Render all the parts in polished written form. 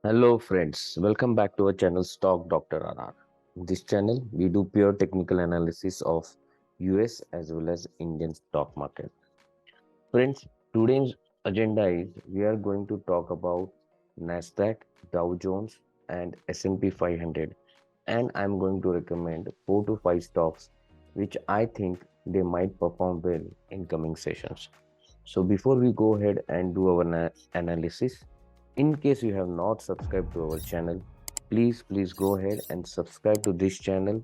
Hello friends, welcome back to our channel Stock Dr. RR. In this channel, we do pure technical analysis of US as well as Indian stock market. Friends, today's agenda is we are going to talk about Nasdaq, Dow Jones and S&P 500, and I'm going to recommend 4 to 5 stocks which I think they might perform well in coming sessions. So before we go ahead and do our analysis, in case you have not subscribed to our channel, please go ahead and subscribe to this channel.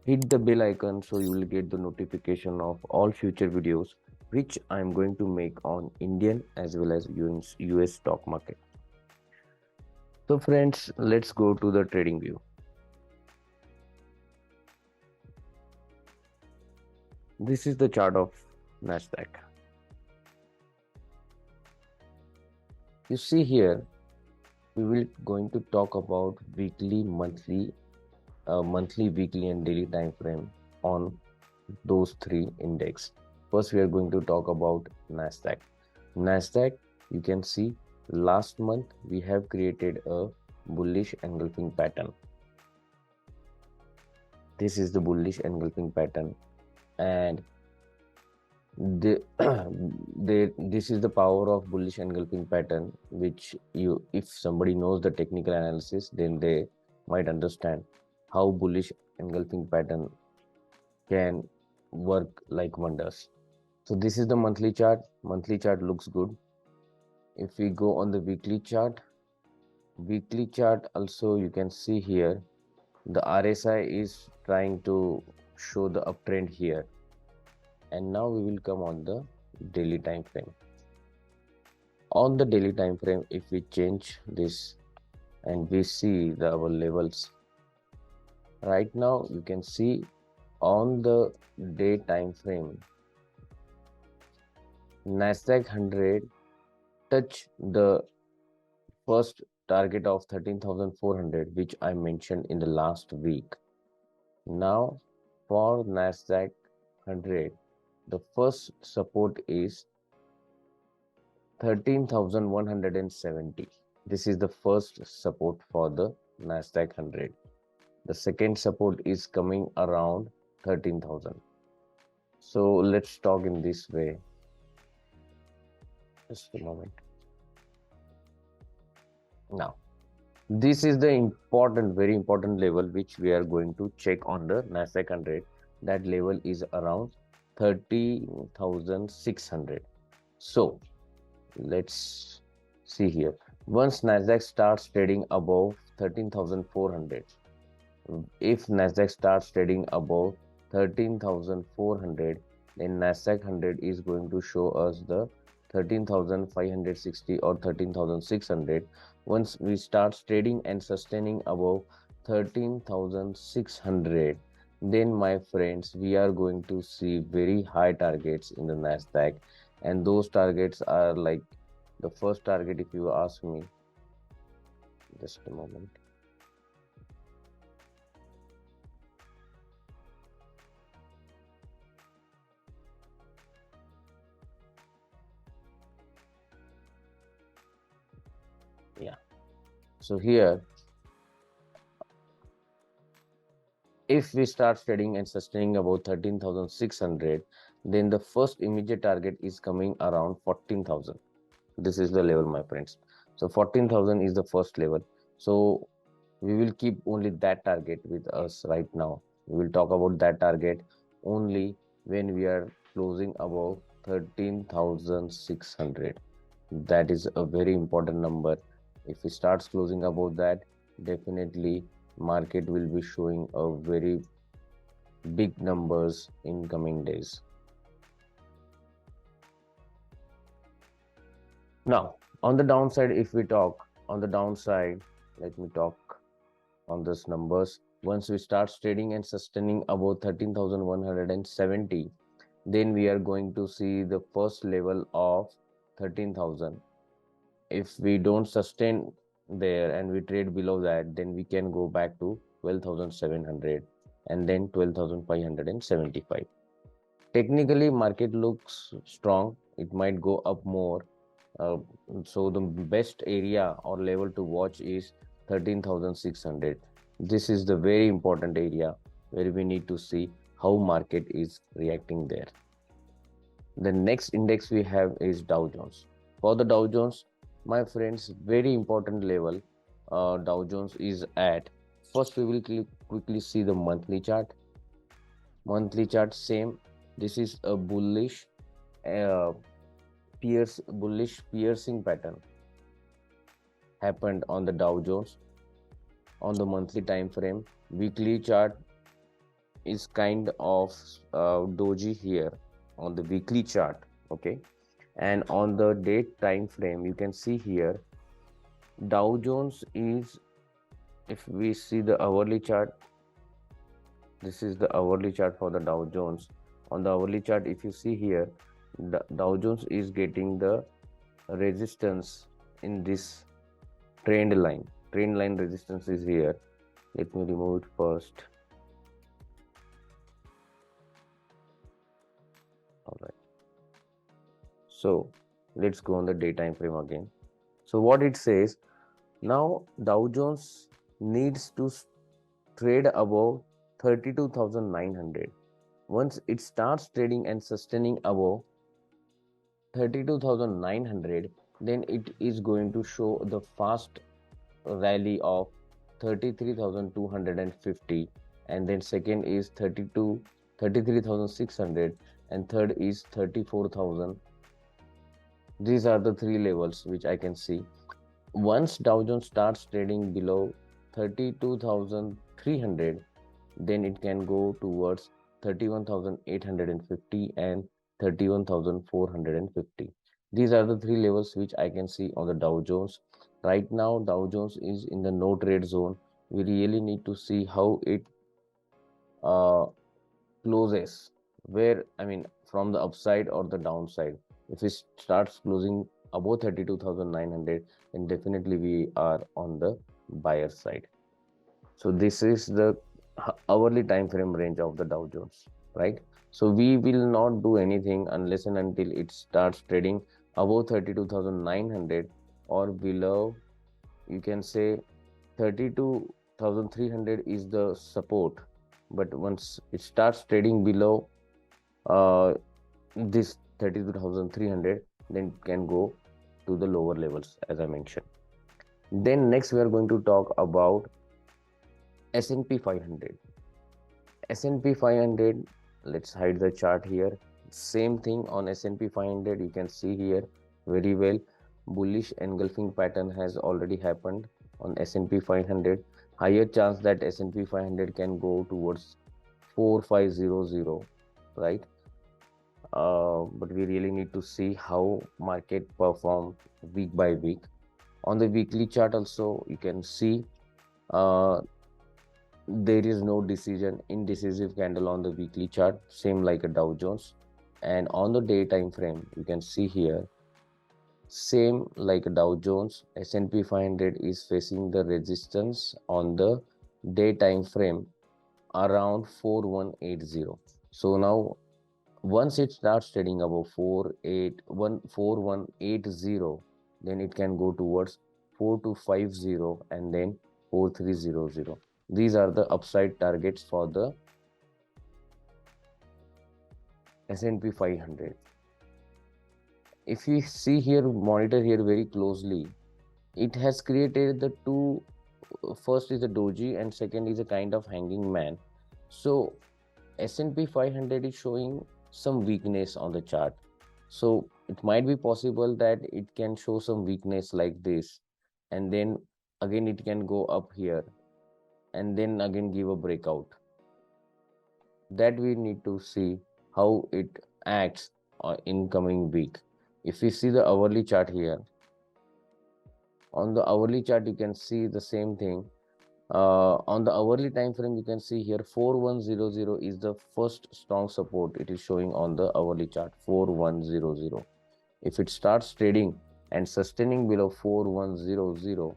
Hit the bell icon so you will get the notification of all future videos which I am going to make on Indian as well as US stock market. So friends, let's go to the trading view. This is the chart of Nasdaq. You see here, we will going to talk about weekly, monthly, weekly and daily time frame on those three index. First, we are going to talk about Nasdaq. Nasdaq, you can see last month we have created a bullish engulfing pattern. This is the bullish engulfing pattern, and this is the power of bullish engulfing pattern, which if somebody knows the technical analysis, then they might understand how bullish engulfing pattern can work like wonders. So this is the monthly chart. Monthly chart looks good. If we go on the weekly chart also, you can see here the RSI is trying to show the uptrend here. And now we will come on the daily time frame. On the daily time frame, if we change this and we see our levels, right now you can see on the day time frame, Nasdaq 100 touch the first target of 13,400, which I mentioned in the last week. Now for Nasdaq 100, the first support is 13,170. This is the first support for the Nasdaq 100. The second support is coming around 13,000. So let's talk in this way. Just a moment. Now, this is the very important level which we are going to check on the Nasdaq 100. That level is around 30,600. So let's see here. Once Nasdaq starts trading above 13,400, if Nasdaq starts trading above 13,400, then Nasdaq 100 is going to show us the 13,560 or 13,600. Once we start trading and sustaining above 13,600, then my friends, we are going to see very high targets in the Nasdaq, and those targets are like the first target, if you ask me. Just a moment. Yeah, so here, if we start trading and sustaining about 13,600, then the first immediate target is coming around 14,000. This is the level, my friends. So 14,000 is the first level. So we will keep only that target with us right now. We will talk about that target only when we are closing above 13,600. That is a very important number. If we start closing above that, definitely market will be showing a very big numbers in coming days. Now, on the downside, if we talk on the downside, let me talk on these numbers. Once we start trading and sustaining about 13,170, then we are going to see the first level of 13,000. If we don't sustain there and we trade below that, then we can go back to 12,700 and then 12,575. Technically, market looks strong. It might go up more Uh, so the best area or level to watch is 13,600. This is the very important area where we need to see how market is reacting there. The next index we have is Dow Jones. For the Dow Jones, my friends, very important level Dow Jones is at. First, we will quickly see the monthly chart. Monthly chart, same. This is a uh, bullish piercing pattern happened on the Dow Jones on the monthly time frame. Weekly chart is kind of doji here on the weekly chart. Okay, and on the date time frame, you can see here Dow Jones is, if we see the hourly chart, this is the hourly chart for the Dow Jones. On the hourly chart, if you see here, the Dow Jones is getting the resistance in this trend line. Trend line resistance is here. Let me remove it first. All right. So let's go on the day time frame again. So what it says, now Dow Jones needs to trade above 32,900. Once it starts trading and sustaining above 32,900, then it is going to show the fast rally of 33,250, and then second is 33,600, and third is 34,000. These are the three levels which I can see. Once Dow Jones starts trading below 32,300, then it can go towards 31,850 and 31,450. These are the three levels which I can see on the Dow Jones. Right now, Dow Jones is in the no trade zone. We really need to see how it uh, closes, where, I mean, from the upside or the downside. If it starts closing above 32,900, then definitely we are on the buyer side. So this is the hourly time frame range of the Dow Jones, right? So we will not do anything unless and until it starts trading above 32,900 or below. You can say 32,300 is the support, but once it starts trading below uh, this 32,300, then it can go to the lower levels as I mentioned. Then next we are going to talk about S&P 500. S&P 500, let's hide the chart here. Same thing on S&P 500, you can see here very well. Bullish engulfing pattern has already happened on S&P 500. Higher chance that S&P 500 can go towards 4500, right? But we really need to see how market perform week by week. On the weekly chart also, you can see uh, there is no indecisive candle on the weekly chart, same like a Dow Jones. And on the day time frame, you can see here, same like a Dow Jones, S&P 500 is facing the resistance on the day time frame around 4180. So now once it starts trading above 4180, then it can go towards 4250 and then 4300. These are the upside targets for the S&P 500. If we see here, monitor here very closely, it has created the two, first is a doji and second is a kind of hanging man. So S&P 500 is showing some weakness on the chart. So it might be possible that it can show some weakness like this, and then again it can go up here and then again give a breakout. That we need to see how it acts in coming week. If we see the hourly chart here, on the hourly chart you can see the same thing. On the hourly time frame, you can see here 4100 is the first strong support. It is showing on the hourly chart 4100. If it starts trading and sustaining below 4100,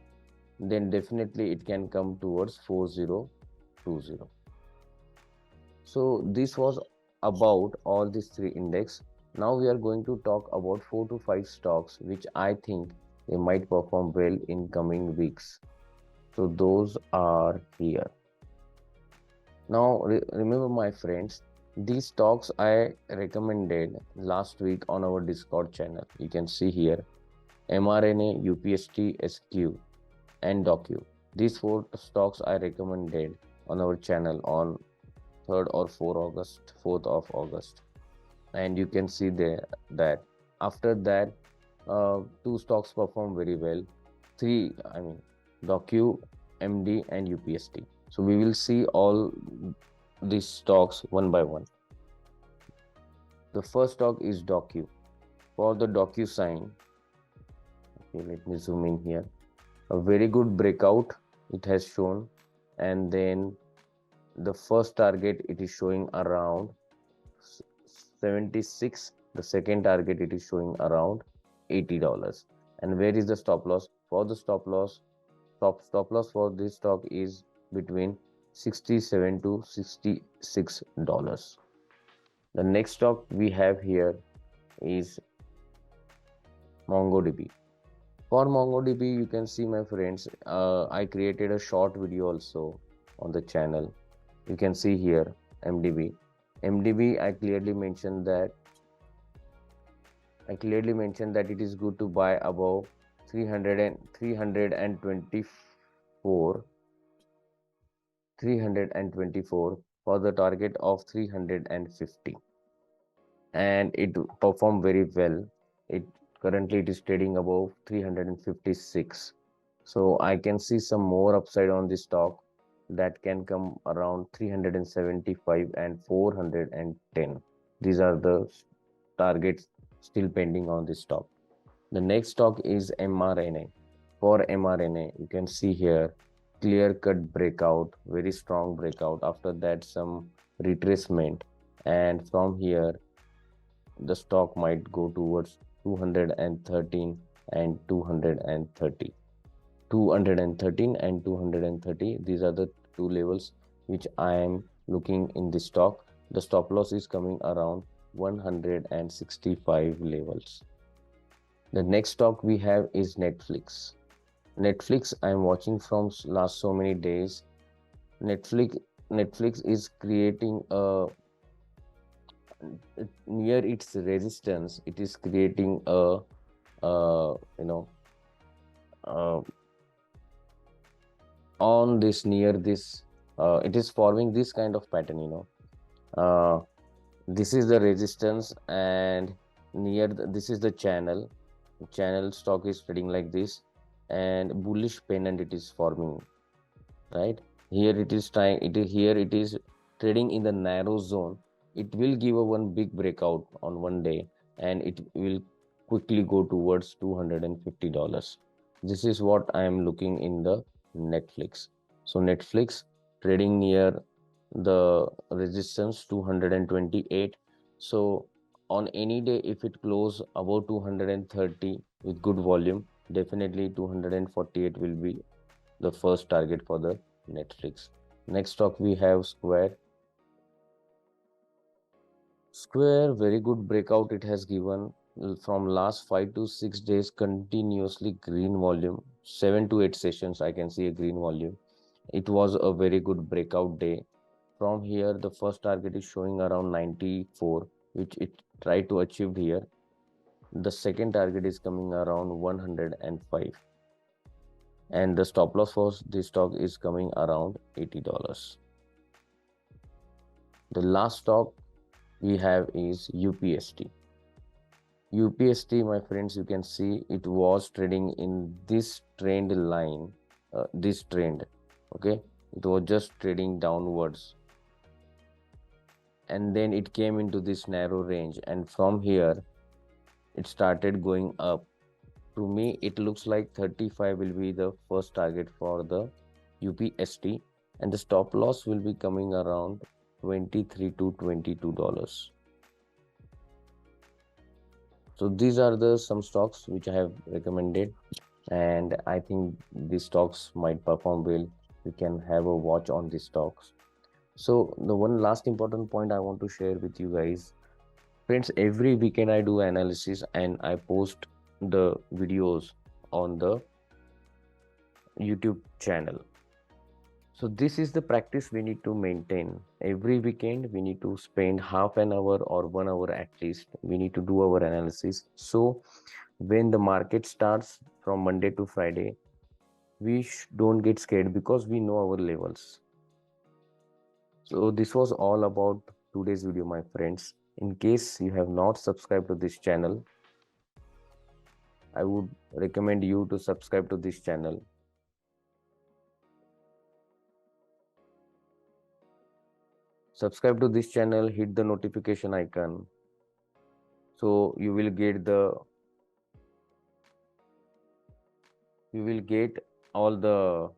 then definitely it can come towards 4020. So this was about all these three index. Now we are going to talk about 4 to 5 stocks which I think they might perform well in coming weeks. So those are here. Now remember my friends, these stocks I recommended last week on our Discord channel. You can see here MRNA, UPST, SQ and Docu. These 4 stocks I recommended on our channel on 3rd or 4th of August. And you can see there that after that 2 stocks perform very well. 3, Docu, MD and UPST. So we will see all these stocks one by one. The first stock is Docu. For the Docusign, okay, let me zoom in here. A very good breakout it has shown, and then the first target it is showing around 76. The second target it is showing around $80. And where is the stop loss? For the stop loss for this stock is between $67 to $66. The next stock we have here is MongoDB. For MongoDB, you can see my friends, I created a short video also on the channel. You can see here MDB. MDB, I clearly mentioned that it is good to buy above 324 for the target of 350, and it performed very well. Currently it is trading above 356, so I can see some more upside on this stock that can come around 375 and 410. These are the targets still pending on this stock. The next stock is MRNA. For MRNA, you can see here clear cut breakout, very strong breakout. After that, some retracement, and from here the stock might go towards 213 and 230. 213 and 230. These are the 2 levels which I am looking in this stock. The stop loss is coming around 165 levels. The next stock we have is Netflix. Netflix I am watching from last so many days. Netflix is creating a near its resistance. It is creating a on this near this it is forming this kind of pattern. This is the resistance, and near this is the channel stock is trading like this, and bullish pennant it is forming, right here. It is trading in the narrow zone. It will give a one big breakout on one day, and it will quickly go towards $250. This is what I am looking in the Netflix. So Netflix trading near the resistance 228. So on any day, if it close above 230 with good volume, definitely 248 will be the first target for the Netflix. Next stock we have Square. Square, very good breakout it has given from last 5 to 6 days continuously green volume. 7 to 8 sessions I can see a green volume. It was a very good breakout day. From here the first target is showing around 94, which it tried to achieve here. The second target is coming around 105, and the stop loss for this stock is coming around $80. The last stock we have is UPST. UPST, my friends, you can see it was trading in this trend line, this trend, okay. It was just trading downwards, and then it came into this narrow range, and from here it started going up. To me it looks like 35 will be the first target for the UPST, and the stop loss will be coming around 23 to $22. So these are the some stocks which I have recommended, and I think these stocks might perform well. You can have a watch on these stocks. So the one last important point I want to share with you guys, Friends, every weekend I do analysis and I post the videos on the YouTube channel. So this is the practice we need to maintain. Every weekend we need to spend half an hour or 1 hour at least. We need to do our analysis. So when the market starts from Monday to Friday, we don't get scared because we know our levels. So this was all about today's video, my friends. In case you have not subscribed to this channel, I would recommend you to subscribe to this channel. Subscribe to this channel, hit the notification icon. So you will get all the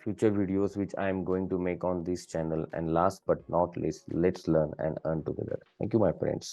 future videos which I am going to make on this channel. And last but not least, let's learn and earn together. Thank you, my friends.